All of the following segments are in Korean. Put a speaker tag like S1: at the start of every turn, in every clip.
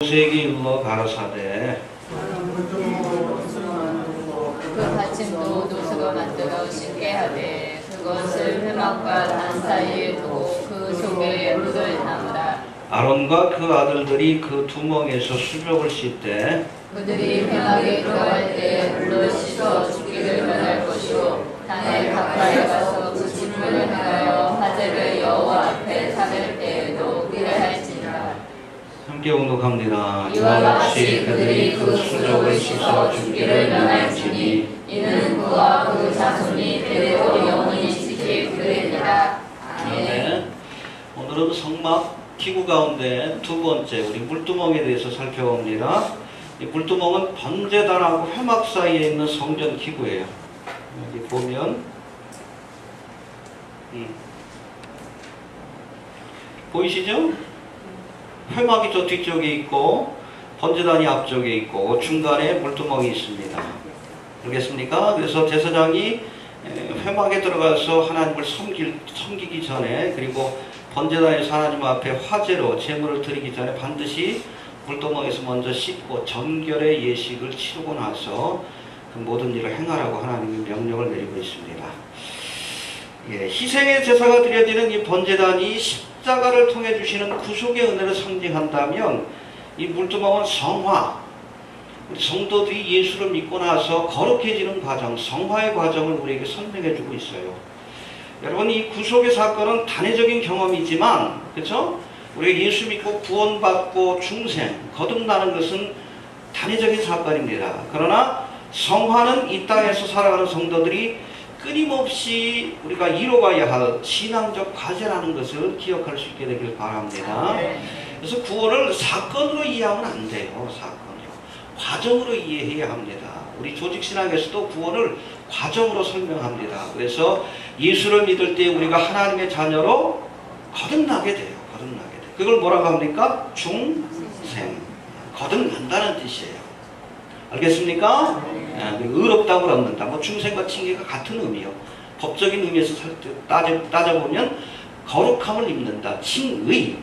S1: 모세에게 일러 가라사대
S2: 그 받침도 노수로 만들어 씻게 하되 그것을 회막과 단 사이에 두고 그 속에 물을 담으라.
S1: 아론과 그 아들들이 그 두멍에서 수족을 씻되
S2: 그들이 회막에 들어갈 때 물로 씻어 죽기를 면할 것이요 단에 가까이 가서 그 직분을 행하여 화제를 여호와 앞에 삼을 때에도 그를 할지니라.
S1: 함께 운동합니다.
S2: 이와 같이 그들이 그 수족을 씻어 죽기를 면할지니 이는 그와 그 자손이 대대로 영원히 지킬 그들이니라. 아멘.
S1: 네. 오늘은 성막 기구 가운데 두 번째 우리 물두멍에 대해서 살펴봅니다. 이 물두멍은 번제단하고 회막 사이에 있는 성전 기구예요. 여기 보면 보이시죠? 회막이 저 뒤쪽에 있고 번제단이 앞쪽에 있고 중간에 물두멍이 있습니다. 알겠습니까? 그래서 제사장이 회막에 들어가서 하나님을 섬기기 전에 그리고 번제단에서 하나님 앞에 화제로 제물을 드리기 전에 반드시 물두멍에서 먼저 씻고 정결의 예식을 치르고 나서 그 모든 일을 행하라고 하나님이 명령을 내리고 있습니다. 예, 희생의 제사가 드려지는 이 번제단이 십자가를 통해 주시는 구속의 은혜를 상징한다면 이 물두멍은 성화, 성도들이 예수를 믿고 나서 거룩해지는 과정, 성화의 과정을 우리에게 설명해 주고 있어요. 여러분, 이 구속의 사건은 단회적인 경험이지만, 그렇죠? 우리가 예수 믿고 구원받고 중생, 거듭나는 것은 단회적인 사건입니다. 그러나 성화는 이 땅에서 살아가는 성도들이 끊임없이 우리가 이뤄가야 할 신앙적 과제라는 것을 기억할 수 있게 되길 바랍니다. 그래서 구원을 사건으로 이해하면 안 돼요. 사건이요. 과정으로 이해해야 합니다. 우리 조직신앙에서도 구원을 과정으로 설명합니다. 그래서 예수를 믿을 때 우리가 하나님의 자녀로 거듭나게 돼요. 거듭나게 돼요. 그걸 뭐라고 합니까? 중생. 거듭난다는 뜻이에요. 알겠습니까? 의롭다고 얻는다. 뭐 중생과 칭의가 같은 의미요. 법적인 의미에서 따져보면 거룩함을 입는다. 칭의.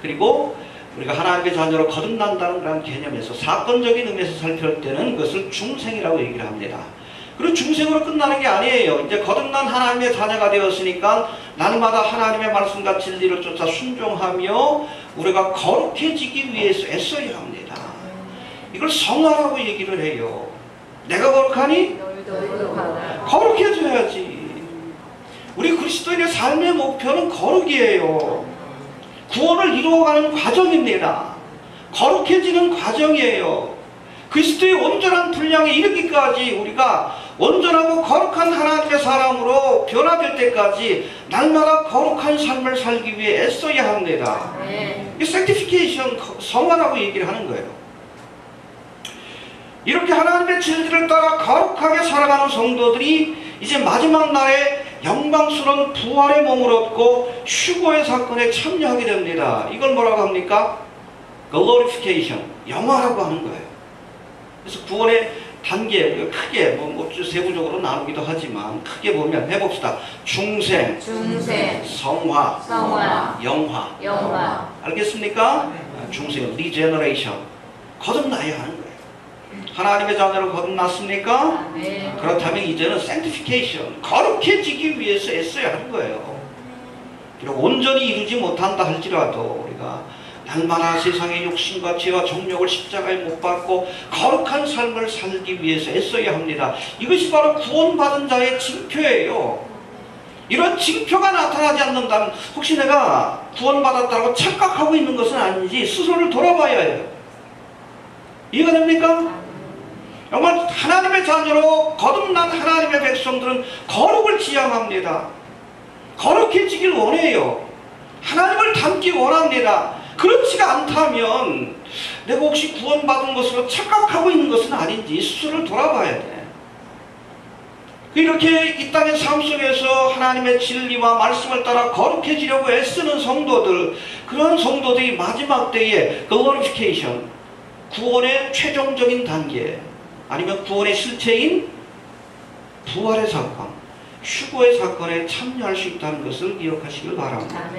S1: 그리고 우리가 하나님의 자녀로 거듭난다는 그런 개념에서 사건적인 의미에서 살펴볼 때는 그것을 중생이라고 얘기를 합니다. 그리고 중생으로 끝나는 게 아니에요. 이제 거듭난 하나님의 자녀가 되었으니까 날마다 하나님의 말씀과 진리를 쫓아 순종하며 우리가 거룩해지기 위해서 애써야 합니다. 이걸 성화라고 얘기를 해요. 내가 거룩하니? 거룩해져야지. 우리 그리스도인의 삶의 목표는 거룩이에요. 구원을 이루어가는 과정입니다. 거룩해지는 과정이에요. 그리스도의 온전한 분량에 이르기까지 우리가 온전하고 거룩한 하나님의 사람으로 변화될 때까지 날마다 거룩한 삶을 살기 위해 애써야 합니다. 이 sanctification, 성화라고 얘기를 하는 거예요. 이렇게 하나님의 진리를 따라 거룩하게 살아가는 성도들이 이제 마지막 날에 영광스러운 부활의 몸을 얻고 휴거의 사건에 참여하게 됩니다. 이걸 뭐라고 합니까? glorification, 영화라고 하는 거예요. 그래서 구원의 단계, 크게 세부적으로 나누기도 하지만 크게 보면 해봅시다. 중생, 성화, 영화. 알겠습니까? 중생, regeneration. 거듭나야 하는 거예요. 하나님의 자녀로 거듭났습니까?
S2: 네.
S1: 그렇다면 이제는 sanctification, 거룩해지기 위해서 애써야 하는 거예요. 비록 온전히 이루지 못한다 할지라도 우리가 날마다 세상의 욕심과 죄와 정욕을 십자가에 못 박고 거룩한 삶을 살기 위해서 애써야 합니다. 이것이 바로 구원받은 자의 징표예요. 이런 징표가 나타나지 않는다면 혹시 내가 구원받았다고 착각하고 있는 것은 아닌지 스스로를 돌아봐야 해요. 이해가 됩니까? 정말 하나님의 자녀로 거듭난 하나님의 백성들은 거룩을 지향합니다. 거룩해지길 원해요. 하나님을 닮기 원합니다. 그렇지가 않다면 내가 혹시 구원받은 것으로 착각하고 있는 것은 아닌지 스스로를 돌아봐야 돼. 이렇게 이 땅의 삶 속에서 하나님의 진리와 말씀을 따라 거룩해지려고 애쓰는 성도들, 그런 성도들이 마지막 때에 glorification, 구원의 최종적인 단계, 아니면 구원의 실체인 부활의 사건, 휴거의 사건에 참여할 수 있다는 것을 기억하시길 바랍니다.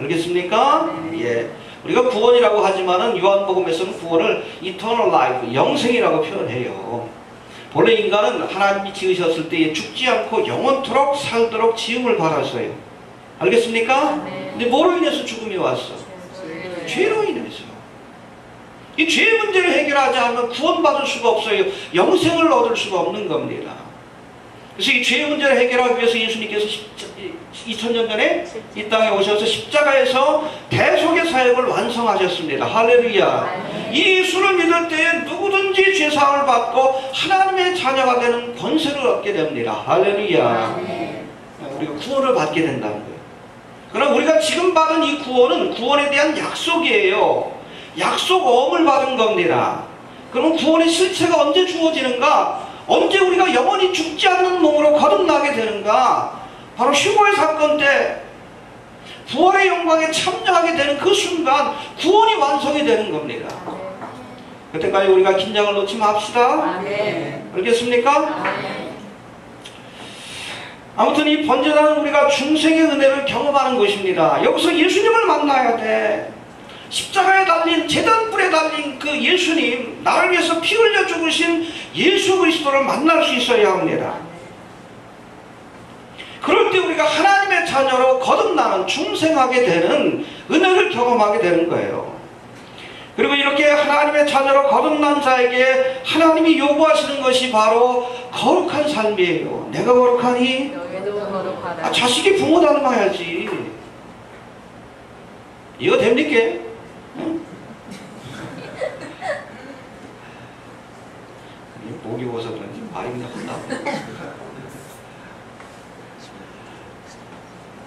S1: 알겠습니까? 예. 우리가 구원이라고 하지만은 요한복음에서는 구원을 eternal life, 영생이라고 표현해요. 본래 인간은 하나님이 지으셨을 때에 죽지 않고 영원토록 살도록 지음을 받았어요. 알겠습니까? 근데 뭐로 인해서 죽음이 왔어? 죄로 인해서. 이 죄 문제를 해결하지 않으면 구원받을 수가 없어요. 영생을 얻을 수가 없는 겁니다. 그래서 이 죄 문제를 해결하기 위해서 예수님께서 2000년 전에 이 땅에 오셔서 십자가에서 대속의 사역을 완성하셨습니다. 할렐루야. 이 예수를 믿을 때에 누구든지 죄사함을 받고 하나님의 자녀가 되는 권세를 얻게 됩니다. 할렐루야. 우리가 구원을 받게 된다는 거예요. 그러나 우리가 지금 받은 이 구원은 구원에 대한 약속이에요. 약속어음을 받은 겁니다. 그러면 구원의 실체가 언제 주어지는가? 언제 우리가 영원히 죽지 않는 몸으로 거듭나게 되는가? 바로 휴거의 사건 때 부활의 영광에 참여하게 되는 그 순간 구원이 완성이 되는 겁니다. 그때까지 우리가 긴장을 놓지 맙시다. 알겠습니까? 아무튼 이 번제단은 우리가 중생의 은혜를 경험하는 것입니다. 여기서 예수님을 만나야 돼. 십자가에 달린 제단불에 달린 그 예수님, 나를 위해서 피 흘려 죽으신 예수 그리스도를 만날 수 있어야 합니다. 그럴 때 우리가 하나님의 자녀로 거듭나는 중생하게 되는 은혜를 경험하게 되는 거예요. 그리고 이렇게 하나님의 자녀로 거듭난 자에게 하나님이 요구하시는 것이 바로 거룩한 삶이에요. 내가 거룩하니?
S2: 너희도 거룩하다.
S1: 자식이 부모 닮아야지. 이거 됩니까? 응? 목이 오서 그런지 말이 그냥 혼나.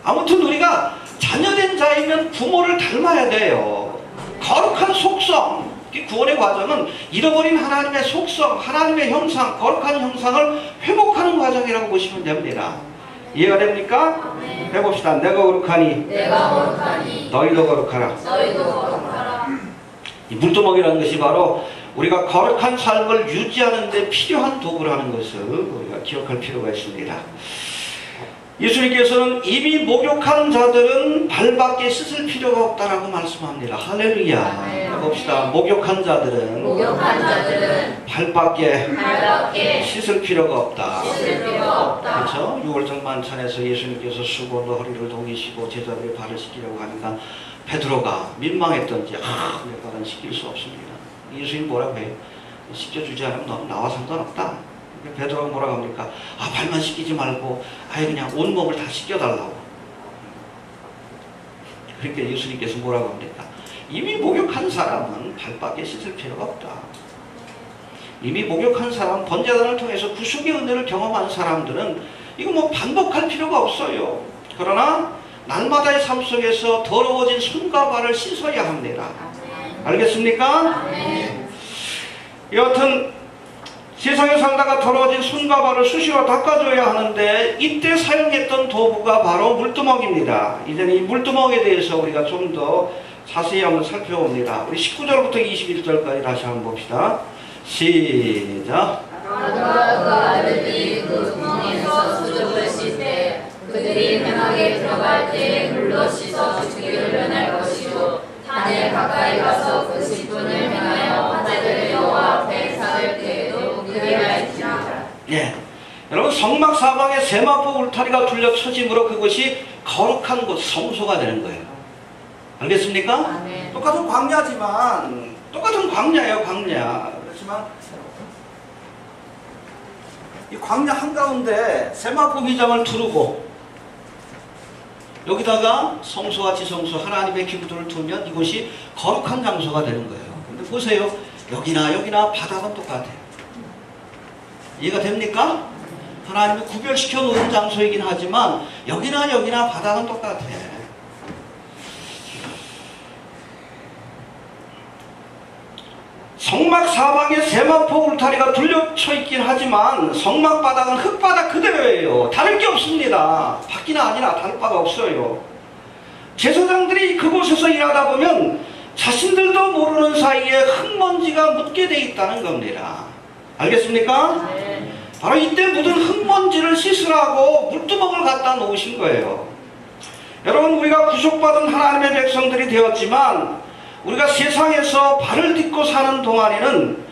S1: 아무튼 우리가 자녀된 자이면 부모를 닮아야 돼요. 거룩한 속성, 구원의 과정은 잃어버린 하나님의 속성, 하나님의 형상, 거룩한 형상을 회복하는 과정이라고 보시면 됩니다. 이해가 됩니까? 네. 해봅시다. 내가 거룩하니 너희도 거룩하라. 이 물두멍이라는 것이 바로 우리가 거룩한 삶을 유지하는 데 필요한 도구라는 것을 우리가 기억할 필요가 있습니다. 예수님께서는 이미 목욕한 자들은 발밖에 씻을 필요가 없다라고 말씀합니다. 할렐루야. 봅시다. 목욕한 자들은 발밖에 씻을 필요가 없다. 그렇죠? 6월절 만찬에서 예수님께서 수건으로 허리를 동이시고 제자들의 발을 씻기려고 하니까 베드로가 민망했던지 내 발은 씻길 수 없습니다. 예수님 뭐라고 해요? 씻겨주지 않으면 너는 나와 상관없다. 베드로가 뭐라고 합니까? 발만 씻기지 말고 아예 그냥 온몸을 다 씻겨달라고. 그러니까 예수님께서 뭐라고 합니까? 이미 목욕한 사람은 발밖에 씻을 필요가 없다. 이미 목욕한 사람, 번제단을 통해서 구속의 은혜를 경험한 사람들은 이거 뭐 반복할 필요가 없어요. 그러나 날마다의 삶 속에서 더러워진 손과 발을 씻어야 합니다. 알겠습니까? 여하튼 세상에 살다가 더러워진 손과 발을 수시로 닦아줘야 하는데 이때 사용했던 도구가 바로 물두멍입니다. 이제는 이 물두멍에 대해서 우리가 좀 더 자세히 한번 살펴봅니다. 우리 19절부터 21절까지 다시 한번 봅시다. 시작.
S2: 아들과 그 아들이 그 구멍에서 수족을 씻되 그들이 행하게 들어갈 때에 물로 씻어 주기를 면할 것이요 단에 가까이 가서 그 직분을 행하여 화제를 여호와 앞에 삭을 때에도 그리할지니라.
S1: 예, 여러분 성막 사방에 세마포 울타리가 둘려 쳐짐으로 그것이 거룩한 곳, 성소가 되는 거예요. 알겠습니까? 똑같은 광야지만 똑같은 광야예요. 광야. 그렇지만 이 광야 한가운데 세마포 휘장을 두르고 여기다가 성소와 지성소 하나님의 기구들을 두면 이곳이 거룩한 장소가 되는 거예요. 근데 보세요. 여기나 바닥은 똑같아요. 이해가 됩니까? 하나님이 구별시켜 놓은 장소이긴 하지만 여기나 바닥은 똑같아요. 성막 사방에 세마포 울타리가 둘러쳐 있긴 하지만 성막 바닥은 흙바닥 그대로예요. 다를 게 없습니다. 밖이나 아니나 다를 바가 없어요. 제사장들이 그곳에서 일하다 보면 자신들도 모르는 사이에 흙먼지가 묻게 돼 있다는 겁니다. 알겠습니까? 네. 바로 이때 묻은 흙먼지를 씻으라고 물두멍을 갖다 놓으신 거예요. 여러분, 우리가 구속받은 하나님의 백성들이 되었지만 우리가 세상에서 발을 딛고 사는 동안에는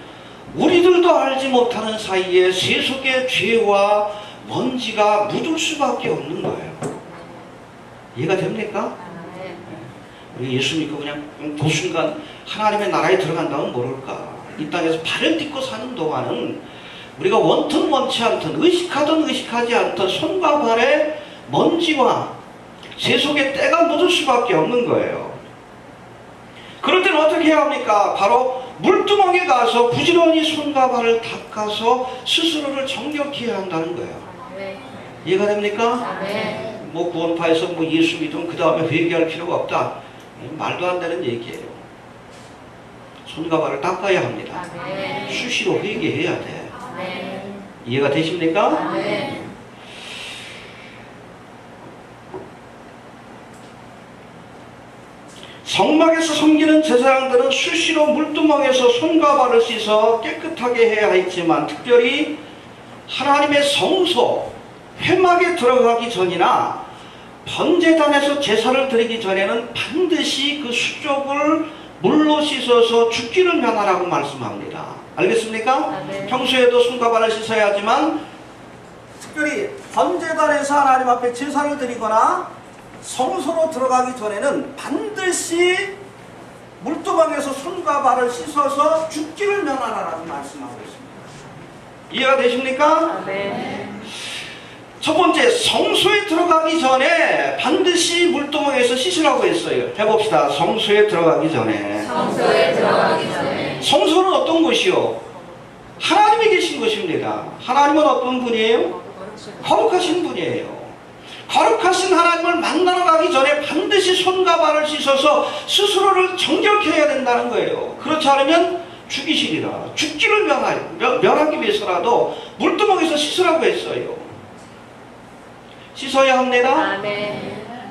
S1: 우리들도 알지 못하는 사이에 세속의 죄와 먼지가 묻을 수밖에 없는 거예요. 이해가 됩니까? 우리 예수 믿고 그냥 그 순간 하나님의 나라에 들어간다면 모를까. 이 땅에서 발을 딛고 사는 동안은 우리가 원튼 원치 않든 의식하든 의식하지 않든 손과 발에 먼지와 세속의 때가 묻을 수밖에 없는 거예요. 그럴 때는 어떻게 해야 합니까? 바로 물두멍에 가서 부지런히 손과 발을 닦아서 스스로를 정결케 해야 한다는 거예요. 이해가 됩니까? 뭐 구원파에서 뭐 예수 믿으면 그 다음에 회개할 필요가 없다. 말도 안 되는 얘기예요. 손과 발을 닦아야 합니다. 수시로 회개해야 돼. 이해가 되십니까? 성막에서 섬기는 제사장들은 수시로 물두멍에서 손과 발을 씻어 깨끗하게 해야 했지만 특별히 하나님의 성소 회막에 들어가기 전이나 번제단에서 제사를 드리기 전에는 반드시 그 수족을 물로 씻어서 죽기를 면하라고 말씀합니다. 알겠습니까? 평소에도 손과 발을 씻어야 하지만 특별히 번제단에서 하나님 앞에 제사를 드리거나 성소로 들어가기 전에는 반드시 물두멍에서 손과 발을 씻어서 죽기를 면하라고 말씀하고 있습니다. 이해가 되십니까? 첫 번째, 성소에 들어가기 전에 반드시 물두멍에서 씻으라고 했어요. 해봅시다. 성소에 들어가기 전에. 성소는 어떤 곳이요? 하나님이 계신 곳입니다. 하나님은 어떤 분이에요? 거룩하신 분이에요. 거룩하신 하나님을 만나러 가기 전에 반드시 손과 발을 씻어서 스스로를 정결케 해야 된다는 거예요. 그렇지 않으면 죽이시리라. 죽기를 면하기 위해서라도 물두멍에서 씻으라고 했어요. 씻어야 합니다.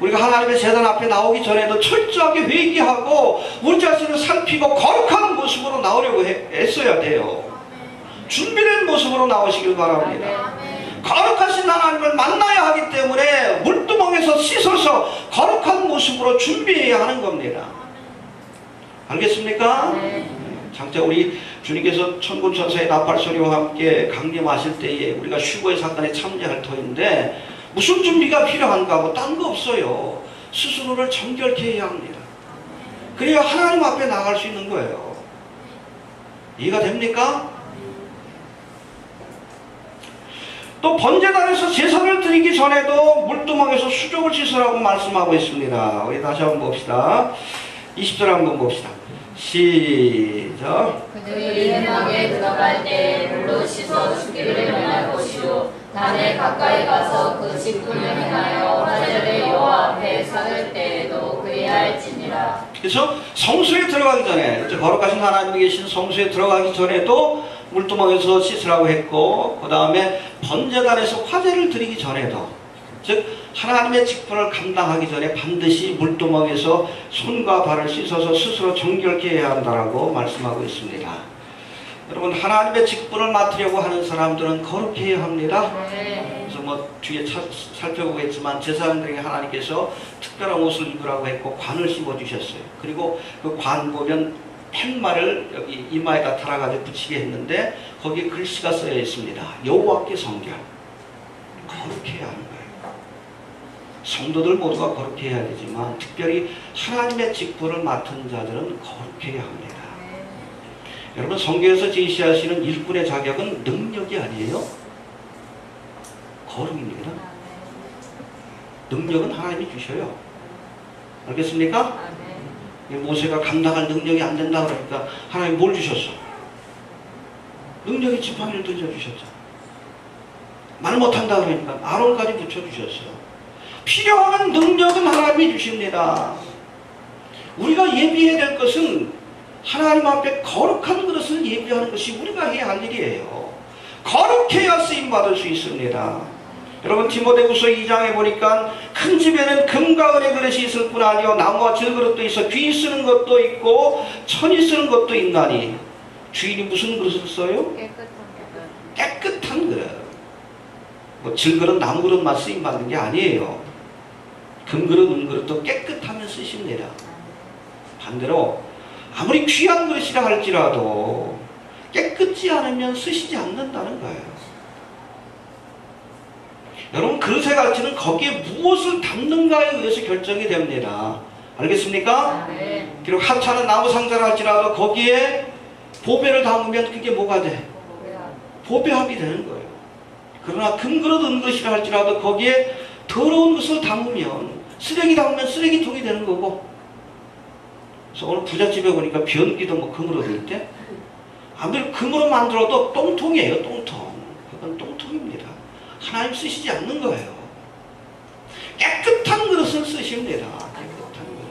S1: 우리가 하나님의 제단 앞에 나오기 전에도 철저하게 회개하고 우리 자신을 살피고 거룩한 모습으로 나오려고 애써야 돼요. 준비된 모습으로 나오시길 바랍니다. 거룩하신 하나님을 만나야 하기 때문에 물두멍에서 씻어서 거룩한 모습으로 준비해야 하는 겁니다. 알겠습니까? 장차 우리 주님께서 천군천사의 나팔소리와 함께 강림하실 때에 우리가 휴거의 사건에 참여할 터인데 무슨 준비가 필요한가? 뭐 딴 거 없어요. 스스로를 정결케 해야 합니다. 그래야 하나님 앞에 나갈 수 있는 거예요. 이해가 됩니까? 또 번제단에서 제사를 드리기 전에도 물두멍에서 수족을 씻으라고 말씀하고 있습니다. 우리 다시 한번 봅시다. 20절 한번 봅시다. 시작.
S2: 그들이 회막에 들어갈 때 물로 씻어 죽기를 면할 것이요 단에 가까이 가서 그 직분을 행하여 화제를 여호와 앞에 삭을 때에도 그래야 할지니라.
S1: 그래서 성소에 들어가기 전에, 거룩하신 하나님이 계신 성소에 들어가기 전에도 물두멍에서 씻으라고 했고, 그 다음에 번제단에서 화제를 드리기 전에도, 즉 하나님의 직분을 감당하기 전에 반드시 물두멍에서 손과 발을 씻어서 스스로 정결케 해야 한다라고 말씀하고 있습니다. 여러분, 하나님의 직분을 맡으려고 하는 사람들은 거룩해야 합니다. 그래서 뭐 뒤에 살펴보겠지만 제사장들에게 하나님께서 특별한 옷을 입으라고 했고 관을 심어주셨어요. 그리고 그 관 보면 팻말을 여기 이마에다 달아가지고 붙이게 했는데 거기에 글씨가 써져 있습니다. 여호와께 성결. 거룩해야 하는 거예요. 성도들 모두가 거룩해야 되지만 특별히 하나님의 직분을 맡은 자들은 거룩해야 합니다. 여러분, 성경에서 제시하시는 일꾼의 자격은 능력이 아니에요. 거룩입니다. 능력은 하나님이 주셔요. 알겠습니까? 모세가 감당할 능력이 안 된다 그러니까 하나님이 뭘 주셨어? 능력이 지팡이를 던져주셨죠. 말 못한다 그러니까 아론까지 붙여주셨어요. 필요한 능력은 하나님이 주십니다. 우리가 예비해야 될 것은 하나님 앞에 거룩한 그릇을 예비하는 것이 우리가 해야 할 일이에요. 거룩해야 쓰임받을 수 있습니다. 여러분, 디모데후서 2장에 보니까 큰 집에는 금과 은의 그릇이 있을 뿐 아니요 나무와 질그릇도 있어 귀 쓰는 것도 있고 천이 쓰는 것도 있나니 주인이 무슨 그릇을 써요? 깨끗한 그릇. 뭐 질그릇, 나무 그릇만 쓰임받는 게 아니에요. 금그릇, 은그릇도 깨끗하면 쓰십니다. 반대로 아무리 귀한 그릇이라 할지라도 깨끗지 않으면 쓰시지 않는다는 거예요. 여러분, 그릇의 가치는 거기에 무엇을 담는가에 의해서 결정이 됩니다. 알겠습니까? 비록 하찮은 나무 상자를 할지라도 거기에 보배를 담으면 그게 뭐가 돼? 보배합이 되는 거예요. 그러나 금그릇, 은그릇이라 할지라도 거기에 더러운 것을 담으면, 쓰레기 담으면 쓰레기통이 되는 거고. 그래서 오늘 부잣집에 보니까 변기도 뭐 금으로 돼 있대. 아무리 금으로 만들어도 똥통이에요. 똥통. 그건 똥통입니다. 하나님 쓰시지 않는 거예요. 깨끗한 그릇을 쓰십니다. 깨끗한 그릇.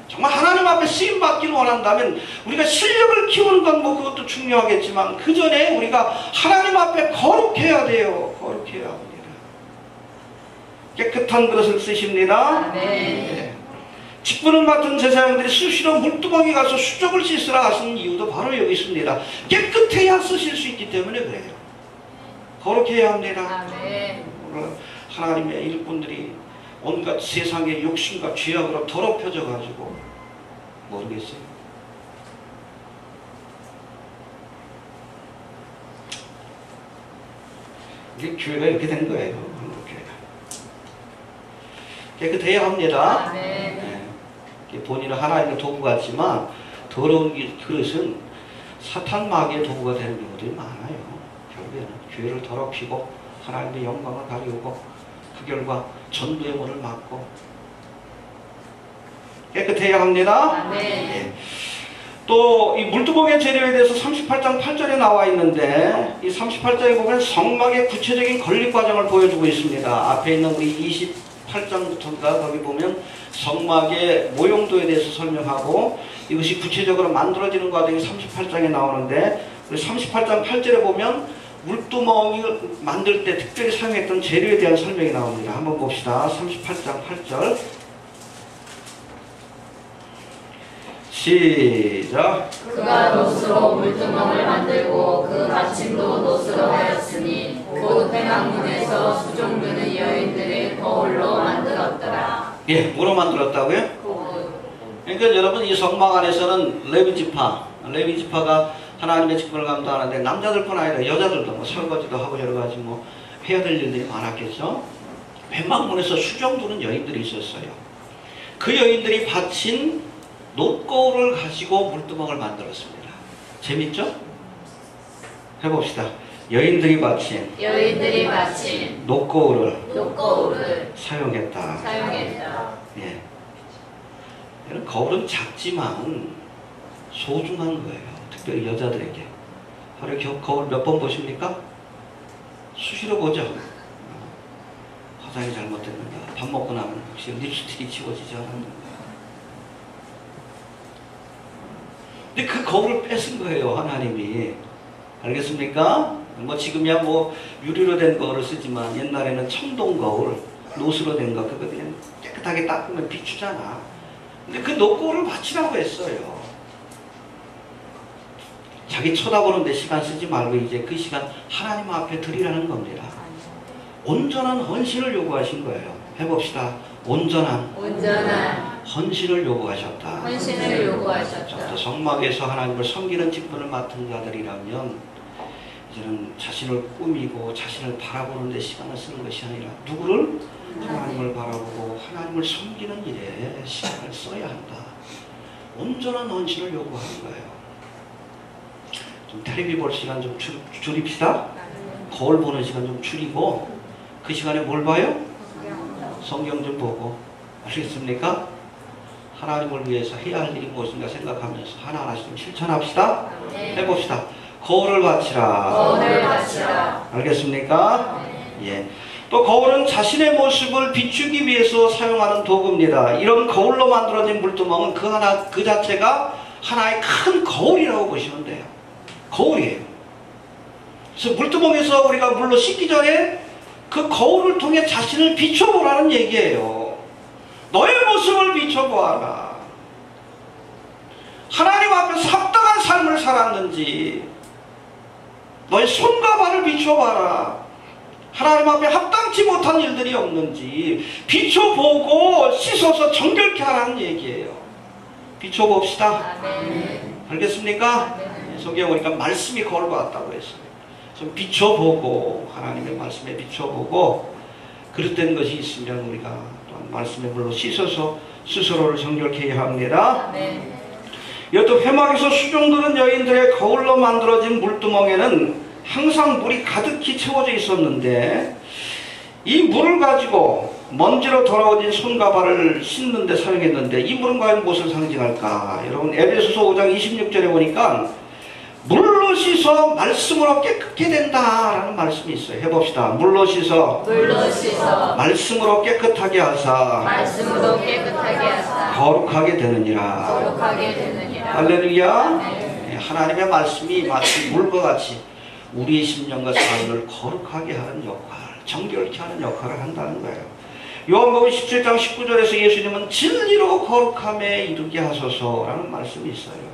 S1: 정말 하나님 앞에 쓰임받기를 원한다면 우리가 실력을 키우는 건 뭐 그것도 중요하겠지만 그 전에 우리가 하나님 앞에 거룩해야 돼요. 거룩해야 합니다. 깨끗한 그릇을 쓰십니다. 네. 직분을 맡은 제사장들이 수시로 물두멍에 가서 수족을 씻으라 하신 이유도 바로 여기 있습니다. 깨끗해야 쓰실 수 있기 때문에 그래요. 거룩해야 합니다. 하나님의 일꾼들이 온갖 세상의 욕심과 죄악으로 더럽혀져 가지고 모르겠어요. 이게 교회가 이렇게 된 거예요. 깨끗해야 합니다. 네. 본인은 하나님의 도구 같지만 더러운 그릇은 사탄 마귀의 도구가 되는 경우들이 많아요. 결국에는 교회를 더럽히고 하나님의 영광을 가리우고 그 결과 전도의 문을 막고 깨끗해야 합니다. 네. 또 이 물두멍의 재료에 대해서 38장 8절에 나와 있는데 이 38장에 보면 성막의 구체적인 건립 과정을 보여주고 있습니다. 앞에 있는 우리 28장부터인가 거기 보면 성막의 모형도에 대해서 설명하고 이것이 구체적으로 만들어지는 과정이 38장에 나오는데 우리 38장 8절에 보면 물두멍을 만들 때 특별히 사용했던 재료에 대한 설명이 나옵니다. 한번 봅시다. 38장 8절 시작.
S2: 그가 노스로 물두멍을 만들고 그 받침도 노스로 하였으니 곧 회막문에서 수종드는 여인들의 거울로 만들었더라.
S1: 예, 뭐로 만들었다고요? 그러니까 여러분 이 성막 안에서는 레위지파가 하나님의 직분을 감당하는데 남자들뿐 아니라 여자들도 뭐 설거지도 하고 여러 가지 뭐 해야 될 일들이 많았겠죠. 회막문에서 수종두는 여인들이 있었어요. 그 여인들이 바친 놋거울을 가지고 물두멍을 만들었습니다. 재밌죠? 해봅시다. 여인들이 바친 놋거울을 사용했다. 예. 이런 거울은 작지만 소중한 거예요. 특별히 여자들에게. 하루에 거울 몇 번 보십니까? 수시로 보죠. 화장이 잘못됐는가? 밥 먹고 나면 혹시 립스틱이 지워지지 않았는가? 근데 그 거울을 뺏은 거예요, 하나님이. 알겠습니까? 뭐 지금이야 뭐 유리로 된 거울을 쓰지만 옛날에는 청동 거울, 노스로 된 거, 그거 그냥 깨끗하게 닦으면 비추잖아. 근데 그 놋거울을 바치라고 했어요. 자기 쳐다보는데 시간 쓰지 말고 이제 그 시간 하나님 앞에 드리라는 겁니다. 온전한 헌신을 요구하신 거예요. 해봅시다. 온전한 헌신을 요구하셨다. 또 성막에서 하나님을 섬기는 직분을 맡은 자들이라면 이제는 자신을 꾸미고 자신을 바라보는 데 시간을 쓰는 것이 아니라 누구를? 하나님을 바라보고 하나님을 섬기는 일에 시간을 써야 한다. 온전한 헌신을 요구하는 거예요. 좀 텔레비 볼 시간 좀 줄입시다. 거울 보는 시간 좀 줄이고 그 시간에 뭘 봐요? 성경 좀 보고. 아시겠습니까? 하나님을 위해서 해야 할 일이 무엇인가 생각하면서 하나하나씩 좀 실천합시다. 해봅시다. 거울을 바치라. 알겠습니까? 예. 또 거울은 자신의 모습을 비추기 위해서 사용하는 도구입니다. 이런 거울로 만들어진 물두멍은 그 자체가 하나의 큰 거울이라고 보시면 돼요. 거울이에요. 그래서 물두멍에서 우리가 물로 씻기 전에 그 거울을 통해 자신을 비춰보라는 얘기예요. 너의 모습을 비춰보아라. 하나님 앞에서 합당한 삶을 살았는지 너의 손과 발을 비춰봐라. 하나님 앞에 합당치 못한 일들이 없는지 비춰보고 씻어서 정결케 하라는 얘기예요. 비춰봅시다. 알겠습니까? 성경에 보니까 말씀이 거울 같다고 했어요. 좀 비춰보고 하나님의 말씀에 비춰보고 그릇된 것이 있으면 우리가 또한 말씀의 물로 씻어서 스스로를 정결케 해야 합니다. 이것도 회막에서 수종드는 여인들의 거울로 만들어진 물두멍에는 항상 물이 가득히 채워져 있었는데 이 물을 가지고 먼지로 더러워진 손과 발을 씻는 데 사용했는데 이 물은 과연 무엇을 상징할까? 여러분 에베소서 5장 26절에 보니까 물로 씻어 말씀으로 깨끗게 된다라는 말씀이 있어요. 해봅시다. 물로 씻어 말씀으로 깨끗하게 하사 거룩하게 되느니라. 할렐루야. 하나님의 말씀이 마치 물과 같이 우리의 심령과 삶을 거룩하게 하는 역할, 정결케 하는 역할을 한다는 거예요. 요한복음 17장 19절에서 예수님은 진리로 거룩함에 이르게 하소서라는 말씀이 있어요.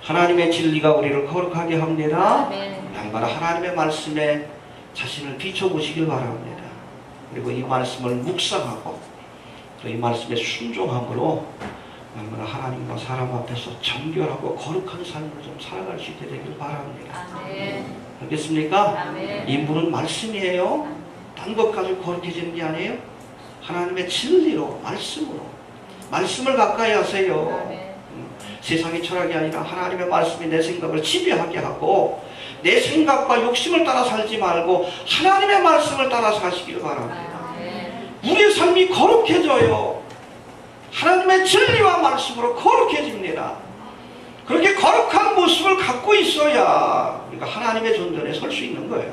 S1: 하나님의 진리가 우리를 거룩하게 합니다. 날마다 하나님의 말씀에 자신을 비춰보시길 바랍니다. 그리고 이 말씀을 묵상하고 또 이 말씀에 순종함으로 날마다 하나님과 사람 앞에서 정결하고 거룩한 삶을 좀 살아갈 수 있게 되길 바랍니다. 알겠습니까? 이 물은 말씀이에요. 딴 것 가지고 거룩해지는 게 아니에요. 하나님의 진리로 말씀을 가까이 하세요. 세상의 철학이 아니라 하나님의 말씀이 내 생각을 지배하게 하고 내 생각과 욕심을 따라 살지 말고 하나님의 말씀을 따라 사시길 바랍니다. 우리의 삶이 거룩해져요. 하나님의 진리와 말씀으로 거룩해집니다. 그렇게 거룩한 모습을 갖고 있어야 우리가 하나님의 존전에 설 수 있는 거예요.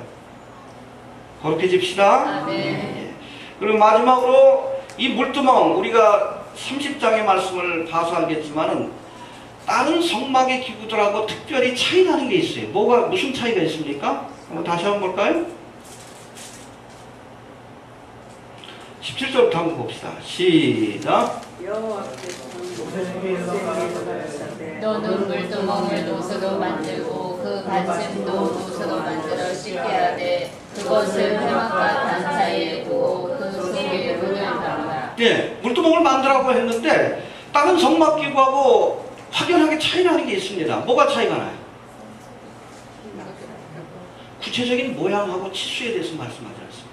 S1: 거룩해집시다. 예. 그리고 마지막으로 이 물두멍, 우리가 30장의 말씀을 봐서 알겠지만은 다른 성막의 기구들하고 특별히 차이 나는 게 있어요. 무슨 차이가 있습니까? 한번 다시 한번 볼까요? 17절부터 한번 봅시다. 시작.
S2: 너는 물두멍을 노소로 만들고 그 받침도 노소로 만들어 씻게 하되 그것을 회막과 단 사이에 두고 그 속에 물을 담으라.
S1: 예, 물두멍을 만들라고 했는데 다른 성막기구하고 확연하게 차이 나는 게 있습니다. 뭐가 차이가 나요? 구체적인 모양하고 치수에 대해서 말씀하지 않습니다.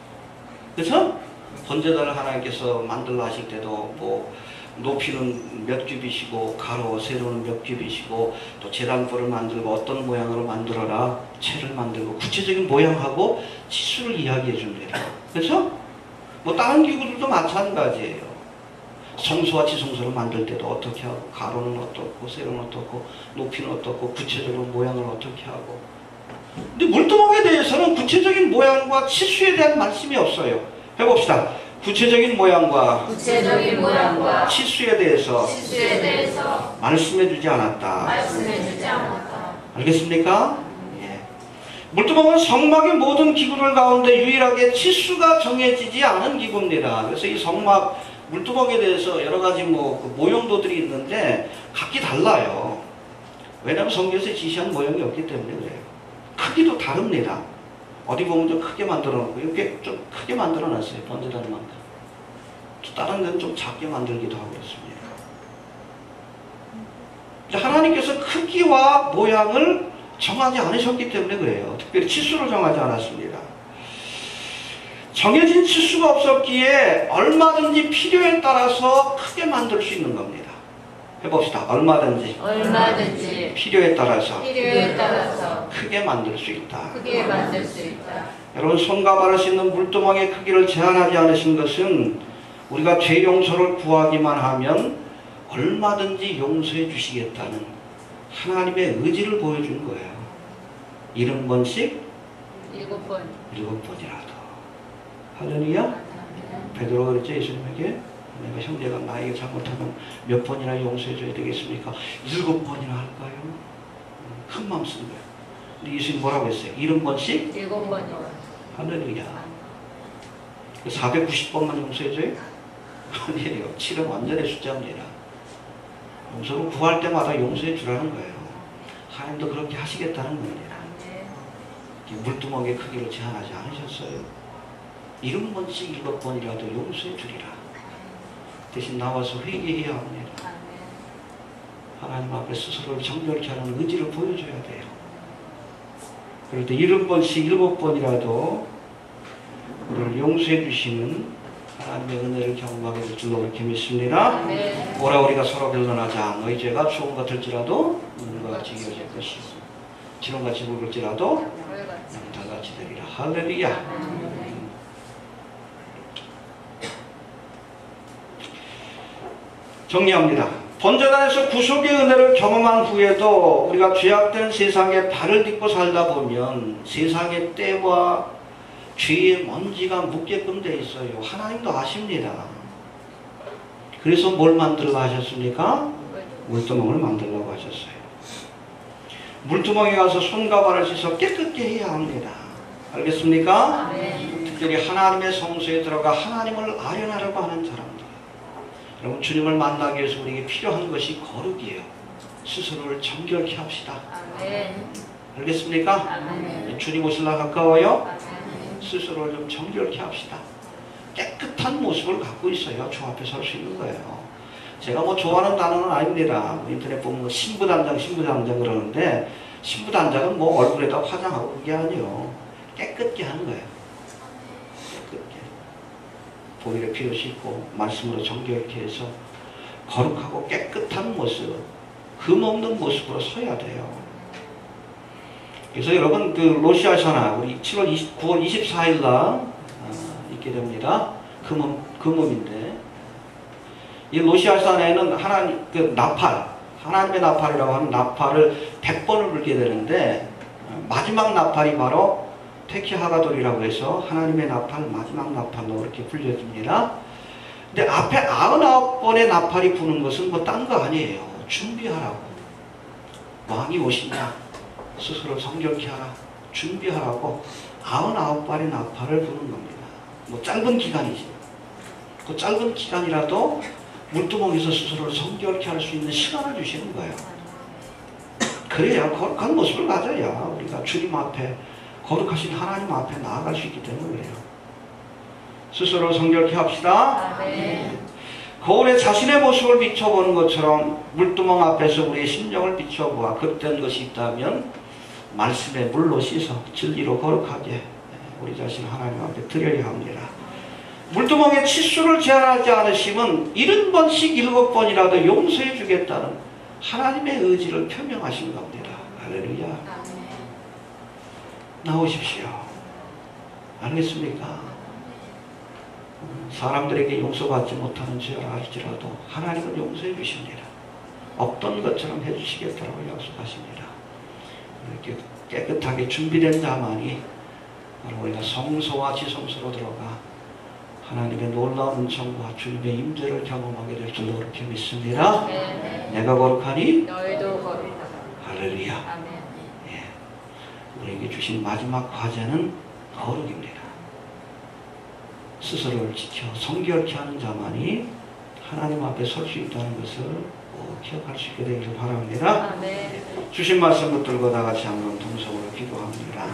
S1: 그래서 번제단을 하나님께서 만들라 하실 때도 뭐 높이는 몇 규빗이고 가로 세로는 몇 규빗이고 또 제단불을 만들고 어떤 모양으로 만들어라 채를 만들고 구체적인 모양하고 치수를 이야기해 줍니다. 그래서 뭐 다른 기구들도 마찬가지예요. 성소와 지성소를 만들 때도 어떻게 하고 가로는 어떻고 세로는 어떻고 높이는 어떻고 구체적으로 모양을 어떻게 하고 근데 물두멍에 대해서는 구체적인 모양과 치수에 대한 말씀이 없어요. 해봅시다. 구체적인 모양과 치수에 대해서 말씀해 주지 않았다. 알겠습니까? 예. 물두멍은 성막의 모든 기구들 가운데 유일하게 치수가 정해지지 않은 기구입니다. 그래서 이 성막 물두멍에 대해서 여러 가지 모형도들이 있는데 각기 달라요. 왜냐하면 성경에서 지시한 모형이 없기 때문에 그래요. 크기도 다릅니다. 어디 보면 좀 크게 만들어 놓고 이렇게 좀 크게 만들어 놨어요. 번제단만큼. 또 다른 데는 좀 작게 만들기도 하고 있습니다. 하나님께서 크기와 모양을 정하지 않으셨기 때문에 그래요. 특별히 치수를 정하지 않았습니다. 정해진 치수가 없었기에 얼마든지 필요에 따라서 크게 만들 수 있는 겁니다. 해봅시다. 얼마든지 필요에 따라서 크게 만들 수 있다. 여러분 손과 발을 씻는 물두멍의 크기를 제한하지 않으신 것은 우리가 죄 용서를 구하기만 하면 얼마든지 용서해 주시겠다는 하나님의 의지를 보여준 거예요. 70번씩 7번이라도. 할렐루야. 베드로가 그랬죠. 예수님에게 내가 형제가 나에게 잘못하면 몇 번이나 용서해 줘야 되겠습니까? 7번이나 할까요? 큰 마음 쓴 거예요. 근데 예수님 뭐라고 했어요? 70번씩?
S2: 7번이요.
S1: 할렐루야. 490번만 용서해 줘요? 아니에요. 7은 완전의 숫자입니다. 용서를 구할 때마다 용서해 주라는 거예요. 하나님도 그렇게 하시겠다는 겁니다. 물두멍의 크기를 제한하지 않으셨어요. 70번씩 7번이라도 용서해 주리라. 대신 나와서 회개해야 합니다. 하나님 앞에 스스로를 정결케 하는 의지를 보여줘야 돼요. 그럴 때 70번씩 7번이라도 우리를 용서해 주시는 하나님의 은혜를 경험하게 될 줄로 그렇게 믿습니다. 오라 우리가 서로 변론하자. 너희 죄가 추운 같을지라도 눈과 같이 이어질 것이고 지렁같이 굵을지라도 달같이 되리라. 할렐루야. 정리합니다. 번제단에서 구속의 은혜를 경험한 후에도 우리가 죄악된 세상에 발을 딛고 살다 보면 세상의 때와 죄의 먼지가 묻게끔 돼 있어요. 하나님도 아십니다. 그래서 뭘 만들려고 하셨습니까? 물두멍을 만들려고 하셨어요. 물두멍에 가서 손과 발을 씻어 깨끗게 해야 합니다. 알겠습니까? 특별히 하나님의 성소에 들어가 하나님을 아련하려고 하는 사람들. 여러분, 주님을 만나기 위해서 우리에게 필요한 것이 거룩이에요. 스스로를 정결케 합시다. 알겠습니까? 주님 오실라 가까워요? 스스로를 좀 정결케 합시다. 깨끗한 모습을 갖고 있어야 주 앞에 설 수 있는 거예요. 제가 뭐 좋아하는 단어는 아닙니다. 인터넷 보면 신부단장 그러는데 신부단장은 뭐 얼굴에다 화장하고 그게 아니에요. 깨끗게 하는 거예요. 깨끗게. 보일의 피로 씻고 말씀으로 정결케 해서 거룩하고 깨끗한 모습, 흠없는 모습으로 서야 돼요. 그래서 여러분 그 로시아 선화 우리 9월 24일 날 있게 됩니다. 금음인데 이 로시아 산에는 하나님 그 나팔, 하나님의 나팔이라고 하는 나팔을 100번을 불게 되는데 마지막 나팔이 바로 테키하가돌이라고 해서 하나님의 나팔 마지막 나팔로 이렇게 불려집니다. 근데 앞에 99번의 나팔이 부는 것은 뭐 딴 거 아니에요. 준비하라고. 왕이 오신다. 스스로 성결케 하라. 준비하라고 99발의 나팔을 부는 겁니다. 뭐 짧은 기간이지. 그 짧은 기간이라도 물두멍에서 스스로를 성결케 할 수 있는 시간을 주시는 거예요. 그래야 거룩한 모습을 가져야 우리가 주님 앞에 거룩하신 하나님 앞에 나아갈 수 있기 때문이에요. 스스로 성결케 합시다. 거울에 자신의 모습을 비춰보는 것처럼 물두멍 앞에서 우리의 심령을 비춰보아 그릇된 것이 있다면 말씀에 물로 씻어 진리로 거룩하게 우리 자신 하나님 앞에 드려야 합니다. 물두멍에 치수를 제한하지 않으시면 70번씩 7번이라도 용서해 주겠다는 하나님의 의지를 표명하신 겁니다. 할렐루야. 나오십시오. 알겠습니까? 사람들에게 용서받지 못하는 죄를 알지라도 하나님은 용서해 주십니다. 없던 것처럼 해주시겠다고 약속하십니다. 이렇게 깨끗하게 준비된 자만이 바로 우리가 성소와 지성소로 들어가 하나님의 놀라운 은총과 주님의 임재를 경험하게 될 줄로 그렇게 믿습니다. 내가 거룩하니
S2: 너희도 거룩하다.
S1: 할렐루야. 우리에게 주신 마지막 과제는 거룩입니다. 스스로를 지켜 성결케 하는 자만이 하나님 앞에 설 수 있다는 것을 꼭 기억할 수 있게 되기를 바랍니다. 주신 말씀 붙들고 다 같이 한번 동성으로 기도합니다.